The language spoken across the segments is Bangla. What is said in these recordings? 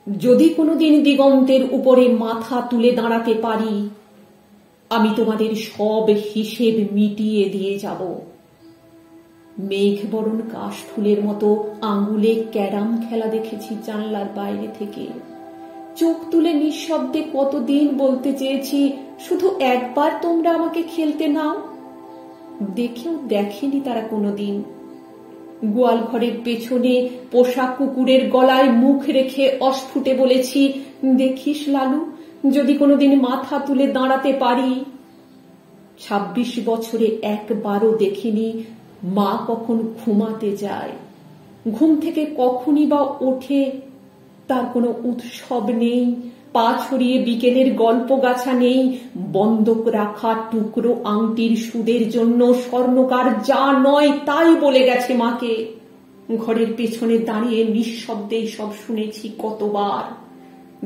যদি কোনোদিন দিগন্তের উপরে মাথা তুলে দাঁড়াতে পারি, আমি তোমাদের সব হিসেব মিটিয়ে দিয়ে যাব। মেঘ বরণ কাশফুলের মতো আঙুলে ক্যারাম খেলা দেখেছি জানলার বাইরে থেকে। চোখ তুলে নিঃশব্দে কতদিন বলতে চেয়েছি, শুধু একবার তোমরা আমাকে খেলতে নাও। দেখেও দেখেনি তারা কোনোদিন। গোয়াল ঘরের পেছনে পোষা কুকুরের গলায় মুখ রেখে অস্ফুটে বলেছি, দেখিস লালু, যদি কোনোদিন মাথা তুলে দাঁড়াতে পারি। 26 বছরে একবারও দেখিনি মা কখন ঘুমাতে যায়, ঘুম থেকে কখনই বা ওঠে, তার কোনো উৎসব নেই, পা ছড়িয়ে বিকেলের গল্প গাছা নেই, বন্ধক রাখা টুকরো আংটির সুদের জন্য স্বর্ণকার যা নয় তাই বলে গেছে মাকে। ঘরের পেছনে দাঁড়িয়ে নিঃশব্দেই সব শুনেছি কতবার।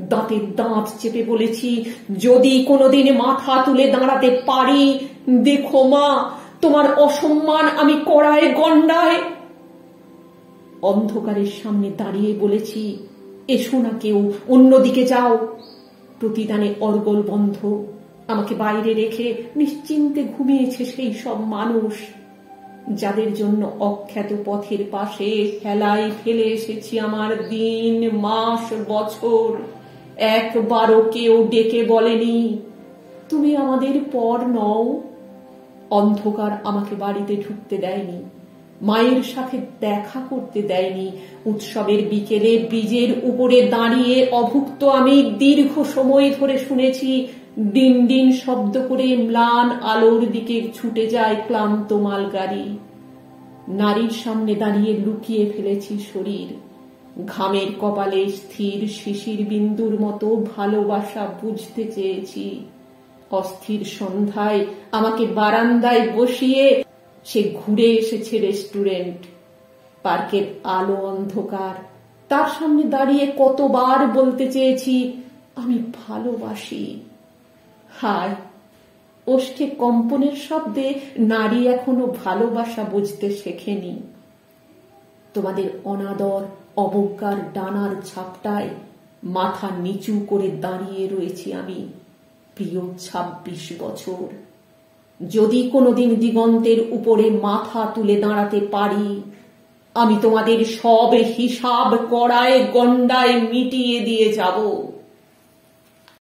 দাঁতের দাঁত চেপে বলেছি, যদি কোনোদিন মাথা তুলে দাঁড়াতে পারি, দেখো মা, তোমার অসম্মান আমি কড়ায় গন্ডায়। অন্ধকারের সামনে দাঁড়িয়ে বলেছি, এসো না কেউ, অন্যদিকে যাও। প্রতিদানে অর্গল বন্ধ। আমাকে বাইরে রেখে নিশ্চিন্তে ঘুমিয়েছে সেই সব মানুষ যাদের জন্য অখ্যাত পথের পাশে হেলায় ফেলে এসেছি আমার দিন, মাস, বছর। একবারও কেউ ডেকে বলেনি, তুমি আমাদের পর নও। অন্ধকার আমাকে বাড়িতে ঢুকতে দেয়নি, মায়ের সাথে দেখা করতে দেয়নি। উৎসবের বিকেলে ব্রিজের উপরে দাঁড়িয়ে অভুক্ত আমি দীর্ঘ সময় ধরে শুনেছি ডিন ডিন শব্দ করে ম্লান আলোর দিকে ছুটে যায় ক্লান্ত মালগাড়ি। নারীর সামনে দাঁড়িয়ে লুকিয়ে ফেলেছি শরীর। ঘামের কপালে স্থির শিশির বিন্দুর মতো ভালোবাসা বুঝতে চেয়েছি। অস্থির সন্ধ্যায় আমাকে বারান্দায় বসিয়ে সে ঘুরে এসেছে রেস্টুরেন্ট। পার্কের আলো অন্ধকার, তার সামনে দাঁড়িয়ে কতবার বলতে চেয়েছি, আমি ভালোবাসি। হায়, ওষ্ঠে কম্পনের শব্দে নারী এখনো ভালোবাসা বুঝতে শেখেনি। তোমাদের অনাদর অবজ্ঞার ডানার ঝাপটায় মাথা নিচু করে দাঁড়িয়ে রয়েছি আমি, প্রিয় 26 বছর। যদি কোনোদিন দিগন্তের উপরে মাথা তুলে দাঁড়াতে পারি, আমি তোমাদের সব হিসাব কড়ায় গন্ডায় মিটিয়ে দিয়ে যাব।